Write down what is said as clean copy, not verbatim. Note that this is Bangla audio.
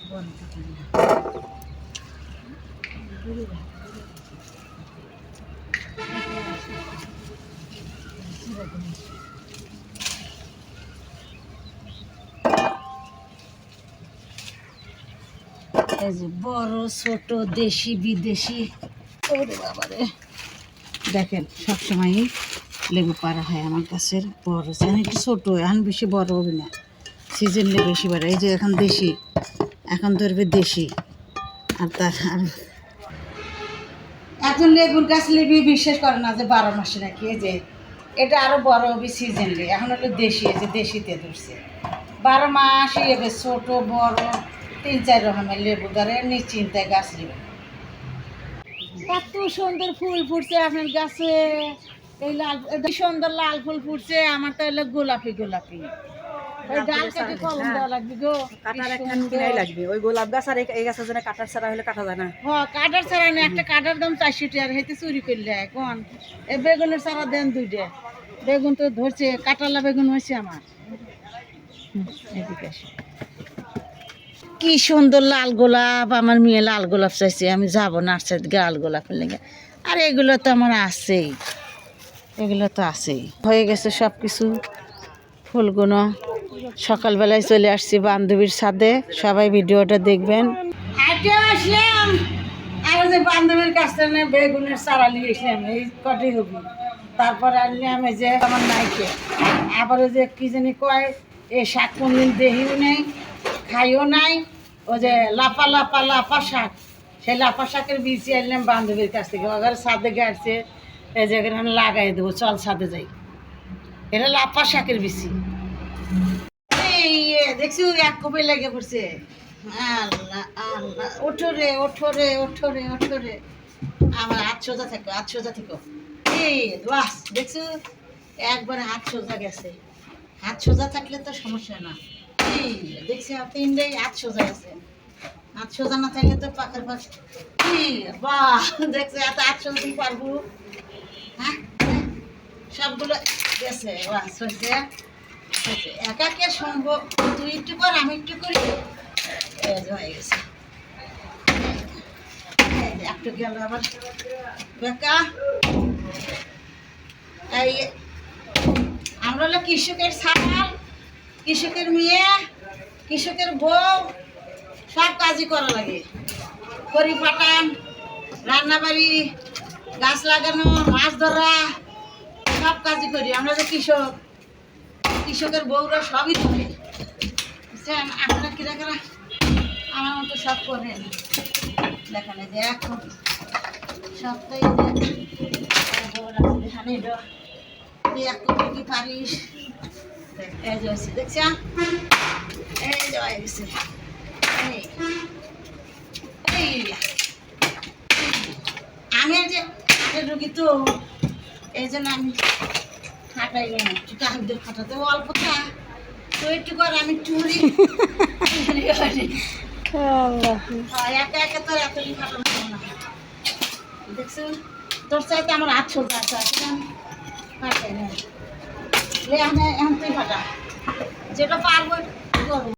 এই যে বড় ছোট দেশি বিদেশি, ওরে বাবারে দেখেন সবসময়ই লেবু পাড়া হয় আমার গাছের বড়, একটু ছোট এখন বেশি বড় হবে না, সিজনলে বেশি বাড়ে। এই যে এখন দেশি, এখন ধরবে দেশি। আর তার আর এখন লেবুর গাছ লেবু বিশ্বাস করে না যে 12 মাসে নাকি, এই যে এটা আরো বড় হবে সিজনলি। এখন হলো দেশি, এই যে দেশিতে ধরছে 12 মাসই হবে, ছোট বড় 3-4 রকমের লেবু ধরে নিশ্চিন্তায় গাছ লেবু। কত সুন্দর ফুল ফুটছে আপনার গাছে, এই লাল সুন্দর লাল ফুল ফুটছে, আমার তো এলো গোলাপি গোলাপি। ওই ডাল কেটে কলম দেওয়া লাগবে গো, কাটার একখান কিনাই লাগবে। ওই গোলাপ গাছ আর এই গাছের জন্য কাটার ছাড়া হলে কাটা যায় না। হ্যাঁ কাটার ছাড়া না, একটা কাটার দাম 400 টাকা, হেতে চুরি করলে এখন এই বেগুনের ছাড়া দেন 2টা। বেগুন তো ধরছে, কাটালা বেগুন হয়েছে আমার। এদিকে আসো। কি সুন্দর লাল গোলাপ, আমার মেয়ে লাল গোলাপ চাইছে, আমি যাবো নার্সারিতে লাল গোলাপের লেগে। আর এগুলো তো আমার আছেই, এগুলো তো আছেই, হয়ে গেছে সব কিছু ফুলগুলো। সকালবেলায় চলে আসছি বান্ধবীর সাথে, সবাই ভিডিওটা দেখবেন। আসলাম আর যে বান্ধবীর কাছ থেকে বেগুনের চারা নিয়ে আসলাম, এই কটি হবি। তারপর আনলাম এই যে আমার নাইকে, আবার ওই যে কি জানি কয়, এই শাক কোনদিন দেহিও নেই খাইও নাই, ওই যে লাপা লাপা লাপা শাক, সেই লাপা শাকের বীজ আনলাম বান্ধবীর কাছ থেকে। ওদের ছাদে গাড়ছে, এই যে এখানে লাগাই দেবো, চল ছাদে যাই। এটা লাপা শাকের বিচি, এই দেখছি এক কপি লেগে পড়ছে। আল্লাহ আল্লাহ, ওঠো রে ওঠো রে ওঠো রে ওঠো রে, আমার হাত সোজা থাকো, হাত সোজা থাকো। এই বাস দেখছো একবারে হাত সোজা গেছে, হাত সোজা থাকলে তো সমস্যা না। এই দেখছি তিনটাই হাত সোজা গেছে, হাত সোজা না থাকলে তো পাখার পাশ। বাহ দেখছো এত হাত সোজা তুমি পারবো? হ্যাঁ সবগুলো গেছে, বাস হয়েছে। একা কে সম্ভব, তুই একটু কর আমি একটু করি, হয়ে গেছে। একটু গেল আবার বেকা। এই আমরা হলো কৃষকের ছাড়াল, কৃষকের মেয়ে, কৃষকের বউ, সব কাজই করা লাগে। খড়ি পাটান, রান্নাবাড়ি, গাছ লাগানো, মাছ ধরা, সব কাজই করি আমরা। যে কৃষক, কৃষকের বউরা সবই করে বুঝছেন। আপনারা কিরা করা আমার মতো সব করেন, দেখেন এই যে এখন সবটাই এখানে তুই এক কি পারিস, এই যে হয়েছে দেখছ, এই যে হয়ে গেছে। আমি যে রুগী তো এই জন্য আমি খাটাই না, একটু কাকুদের খাটাতে অল্প খা, তো একটু করে আমি টুরি একা একা তোর এতদিন খাটানো না। দেখছো তোর চাইতে আমার হাত সোজা আছে, ফাটাই না এখন তুই ফাটা, যেটা পারবো করবো।